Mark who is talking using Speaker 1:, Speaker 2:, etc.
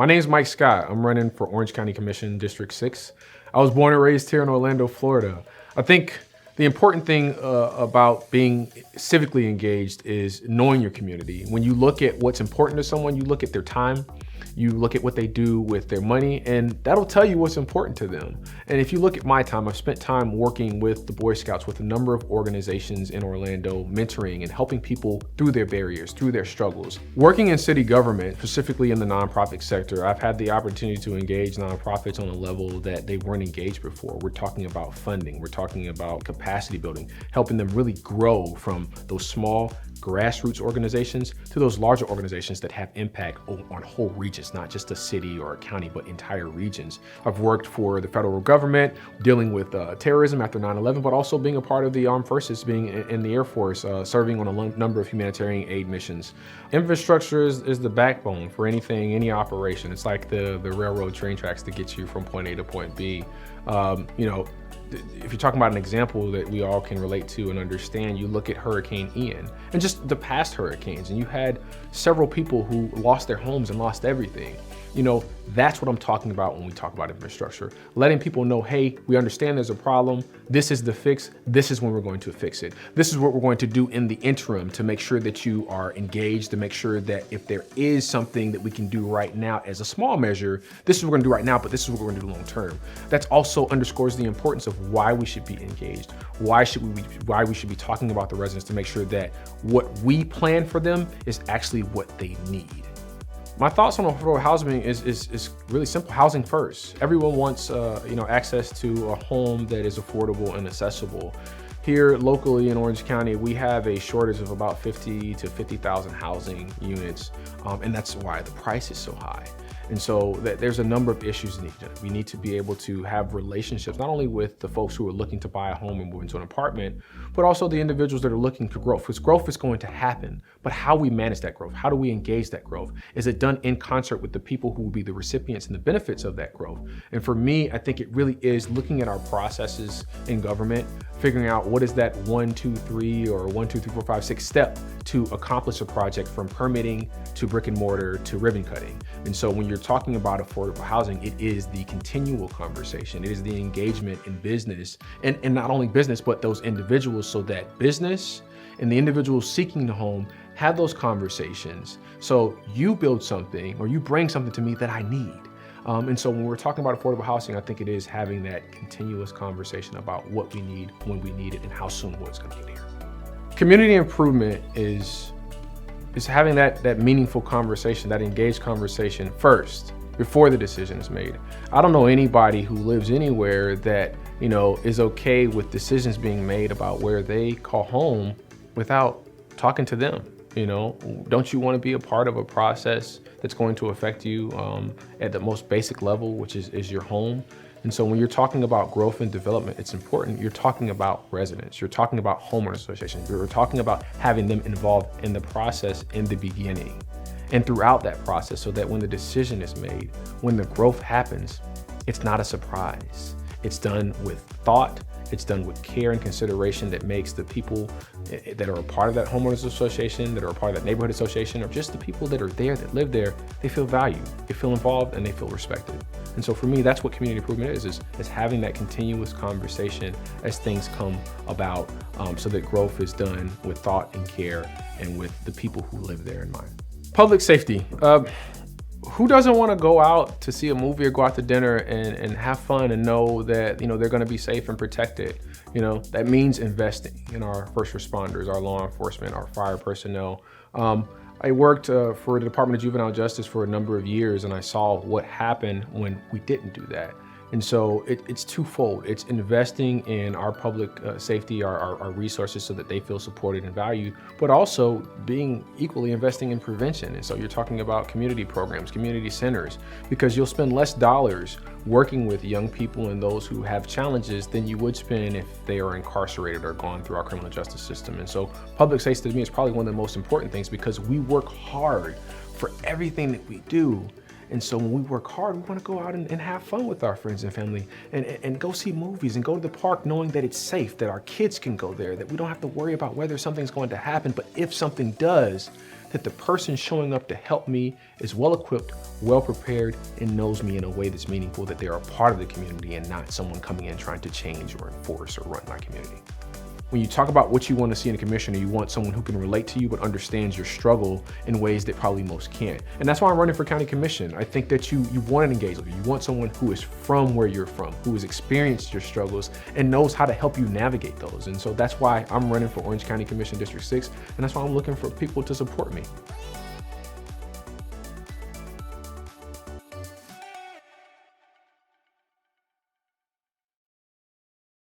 Speaker 1: My name is Mike Scott. I'm running for Orange County Commission District 6. I was born and raised here in Orlando, Florida. I think the important thing about being civically engaged is knowing your community. When you look at what's important to someone, you look at their time, you look at what they do with their money, and that'll tell you what's important to them. And if you look at my time, I've spent time working with the Boy Scouts with a number of organizations in Orlando, mentoring and helping people through their barriers, through their struggles. Working in city government, specifically in the nonprofit sector, I've had the opportunity to engage nonprofits on a level that they weren't engaged before. We're talking about funding, we're talking about capacity building, helping them really grow from those small grassroots organizations to those larger organizations that have impact on whole regions, not just a city or a county, but entire regions. I've worked for the federal government dealing with terrorism after 9/11, but also being a part of the armed forces, being in the Air Force, serving on a number of humanitarian aid missions. Infrastructure is the backbone for anything, any operation. It's like the railroad train tracks to get you from point A to point B. If you're talking about an example that we all can relate to and understand, you look at Hurricane Ian and just the past hurricanes, and you had several people who lost their homes and lost everything. That's what I'm talking about when we talk about infrastructure. Letting people know, hey, we understand there's a problem. This is the fix. This is when we're going to fix it. This is what we're going to do in the interim to make sure that you are engaged, to make sure that if there is something that we can do right now as a small measure, this is what we're going to do right now, but this is what we're going to do long term. That also underscores the importance of why we should be engaged. Why we should be talking about the residents to make sure that what we plan for them is actually what they need. My thoughts on affordable housing is really simple. Housing first. Everyone wants access to a home that is affordable and accessible. Here locally in Orange County, we have a shortage of about 50 to 50,000 housing units, and that's why the price is so high. And so there's a number of issues we need to be able to have relationships, not only with the folks who are looking to buy a home and move into an apartment, but also the individuals that are looking for growth, because growth is going to happen. But how we manage that growth, how do we engage that growth? Is it done in concert with the people who will be the recipients and the benefits of that growth? And for me, I think it really is looking at our processes in government, figuring out what is that 1, 2, 3, or 1, 2, 3, 4, 5, 6 step to accomplish a project from permitting to brick and mortar to ribbon cutting. And so when you're talking about affordable housing, it is the continual conversation. It is the engagement in business and not only business, but those individuals, so that business and the individuals seeking the home have those conversations. So you build something or you bring something to me that I need. And so when we're talking about affordable housing, I think it is having that continuous conversation about what we need, when we need it, and how soon it's going to get here. Community improvement is having that meaningful conversation, that engaged conversation first, before the decision is made. I don't know anybody who lives anywhere that, is okay with decisions being made about where they call home without talking to them. Don't you want to be a part of a process that's going to affect you at the most basic level, which is your home? And so when you're talking about growth and development, it's important. You're talking about residents. You're talking about homeowners associations. You're talking about having them involved in the process in the beginning and throughout that process, so that when the decision is made, when the growth happens, it's not a surprise. It's done with thought. It's done with care and consideration that makes the people that are a part of that homeowners association, that are a part of that neighborhood association, or just the people that are there, that live there, they feel valued, they feel involved, and they feel respected. And so for me, that's what community improvement is having that continuous conversation as things come about, so that growth is done with thought and care and with the people who live there in mind. Public safety. Who doesn't want to go out to see a movie or go out to dinner and have fun and know that they're going to be safe and protected? That means investing in our first responders, our law enforcement, our fire personnel. I worked for the Department of Juvenile Justice for a number of years, and I saw what happened when we didn't do that. And so it's twofold. It's investing in our public safety, our resources, so that they feel supported and valued, but also being equally investing in prevention. And so you're talking about community programs, community centers, because you'll spend less dollars working with young people and those who have challenges than you would spend if they are incarcerated or gone through our criminal justice system. And so public safety to me is probably one of the most important things, because we work hard for everything that we do. And so when we work hard, we want to go out and have fun with our friends and family and go see movies and go to the park knowing that it's safe, that our kids can go there, that we don't have to worry about whether something's going to happen. But if something does, that the person showing up to help me is well equipped, well prepared, and knows me in a way that's meaningful, that they are a part of the community and not someone coming in trying to change or enforce or run my community. When you talk about what you want to see in a commissioner, you want someone who can relate to you but understands your struggle in ways that probably most can't. And that's why I'm running for county commission. I think that you want an engaged leader. You want someone who is from where you're from, who has experienced your struggles and knows how to help you navigate those. And so that's why I'm running for Orange County Commission District 6, and that's why I'm looking for people to support me.